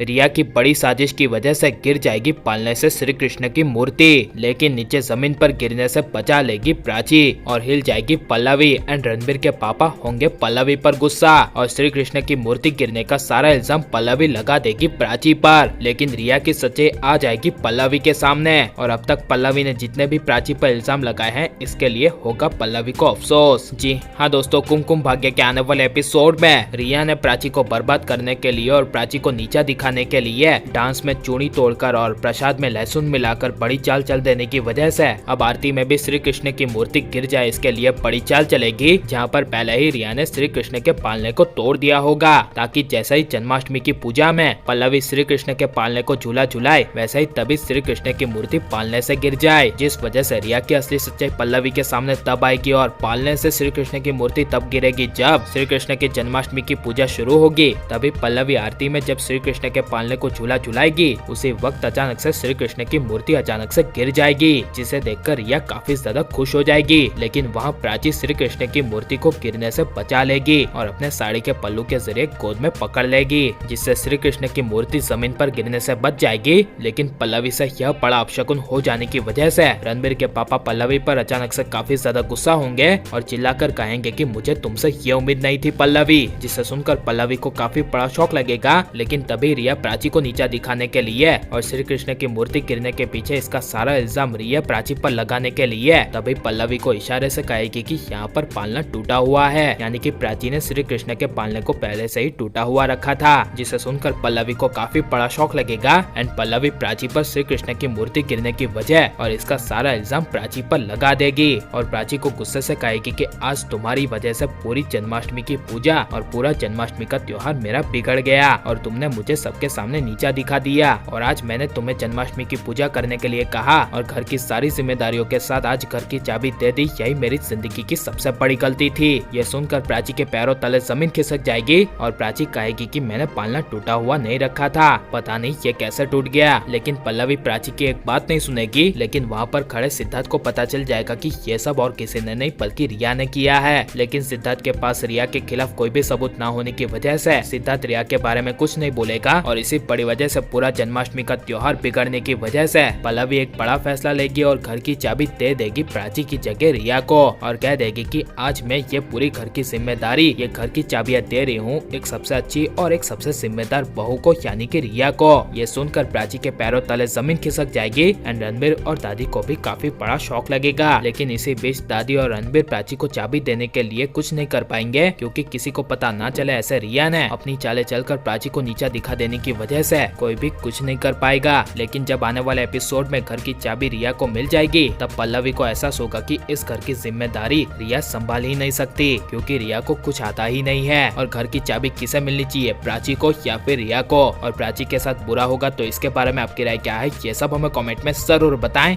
रिया की बड़ी साजिश की वजह से गिर जाएगी पालने से श्री कृष्ण की मूर्ति, लेकिन नीचे जमीन पर गिरने से बचा लेगी प्राची और हिल जाएगी पल्लवी एंड रणबीर के पापा होंगे पल्लवी पर गुस्सा और श्री कृष्ण की मूर्ति गिरने का सारा इल्जाम पल्लवी लगा देगी प्राची पर। लेकिन रिया की सच्चाई आ जाएगी पल्लवी के सामने और अब तक पल्लवी ने जितने भी प्राची पर इल्जाम लगाए हैं इसके लिए होगा पल्लवी को अफसोस। जी हाँ दोस्तों, कुमकुम भाग्य के आने वाले एपिसोड में रिया ने प्राची को बर्बाद करने के लिए और प्राची को नीचा दिखाने के लिए डांस में चूड़ी तोड़कर और प्रसाद में लहसुन मिलाकर बड़ी चाल चल देने की वजह से अब आरती में भी श्री कृष्ण की मूर्ति गिर जाए इसके लिए बड़ी चाल चलेगी, जहाँ पर पहले ही रिया ने श्री कृष्ण के पालने को तोड़ दिया होगा ताकि जैसा ही जन्माष्टमी की पूजा में पल्लवी श्री कृष्ण के पालने को झूला झुलाए वैसे ही तभी श्री कृष्ण की मूर्ति पालने से गिर जाए, जिस वजह से रिया की असली सच्चाई पल्लवी के सामने तब आएगी और पालने से श्री कृष्ण की मूर्ति तब गिरेगी जब श्री कृष्ण की जन्माष्टमी की पूजा शुरू होगी। तभी पल्लवी आरती में जब श्री कृष्ण के पालने को झूला झुलाएगी उसी वक्त अचानक से श्री कृष्ण की मूर्ति अचानक से गिर जाएगी, जिसे देखकर रिया काफी ज्यादा खुश हो जाएगी। लेकिन वहाँ प्राची श्री कृष्ण की मूर्ति को गिरने से बचा लेगी और अपने साड़ी के पल्लू के जरिए गोद में पकड़ लेगी, जिससे श्री कृष्ण की मूर्ति जमीन पर गिरने से बच जाएगी। लेकिन पल्लवी से यह बड़ा अपशकुन हो जाने की वजह से रणबीर के पापा पल्लवी पर अचानक से काफी ज्यादा गुस्सा होंगे और चिल्लाकर कहेंगे कि मुझे तुमसे ये उम्मीद नहीं थी पल्लवी, जिसे सुनकर पल्लवी को काफी बड़ा शौक लगेगा। लेकिन तभी रिया प्राची को नीचा दिखाने के लिए और श्री कृष्ण की मूर्ति गिरने के पीछे इसका सारा इल्जाम रिया प्राची पर लगाने के लिए तभी पल्लवी को इशारे से कहेगी कि यहाँ पर पालना टूटा हुआ है, यानी कि प्राची ने श्री कृष्ण के पालने को पहले से ही टूटा हुआ रखा था, जिसे सुनकर पल्लवी को काफी बड़ा शौक लगेगा एंड पल्लवी प्राची पर श्री कृष्ण की मूर्ति गिरने की वजह और इसका सारा इल्जाम प्राची पर लगा देगी और प्राची को गुस्से से कहेगी कि आज तुम्हारी वजह से पूरी जन्माष्टमी की पूजा और पूरा जन्माष्टमी का त्योहार मेरा बिगड़ गया और तुमने मुझे सबके सामने नीचा दिखा दिया और आज मैंने तुम्हें जन्माष्टमी की पूजा करने के लिए कहा और घर की सारी जिम्मेदारियों के साथ आज घर की चाबी दे दी, यही मेरी जिंदगी की सबसे बड़ी गलती थी। ये सुनकर प्राची के पैरों तले जमीन खिसक जाएगी और प्राची कहेगी कि मैंने पालना टूटा हुआ नहीं रखा था, पता नहीं ये कैसे टूट गया। लेकिन पल्लवी प्राची की एक बात नहीं सुनेगी। लेकिन वहाँ पर खड़े सिद्धार्थ को पता चल जाएगा कि ये सब और किसी ने नहीं बल्कि रिया ने किया है। लेकिन सिद्धार्थ के पास रिया के खिलाफ कोई भी सबूत न होने की वजह से सिद्धार्थ रिया के बारे में कुछ नहीं बोलेगा और इसी बड़ी वजह से पूरा जन्माष्टमी का त्योहार बिगड़ने की वजह से पल्लवी एक बड़ा फैसला लेगी और घर की चाबी दे देगी प्राची की जगह रिया को और कह देगी कि आज मैं ये पूरी घर की जिम्मेदारी, ये घर की चाबियां दे रही हूँ एक सबसे अच्छी और एक सबसे जिम्मेदार बहू को, यानी कि रिया को। ये सुनकर प्राची के पैरों तले जमीन खिसक जाएगी एंड रणबीर और दादी को भी काफी बड़ा शौक लगेगा। लेकिन इसी बीच दादी और रणबीर प्राची को चाबी देने के लिए कुछ नहीं कर पाएंगे, क्योंकि किसी को पता ना चले ऐसे रिया ने अपनी चालें चलकर प्राची को नीचा दिखा देने की वजह से कोई भी कुछ नहीं कर पाएगा। लेकिन जब आने वाले एपिसोड में घर की चाबी रिया को मिल जाएगी तब पल्लवी को एहसास होगा कि इस घर की जिम्मेदारी रिया संभाल ही नहीं सकती, क्योंकि रिया को कुछ आता ही नहीं है और घर की चाबी किसे मिलनी चाहिए, प्राची को या फिर रिया को। और प्राची के साथ बुरा होगा तो इसके बारे में आपकी राय क्या है, ये सब हमें कमेंट में जरूर बताएं।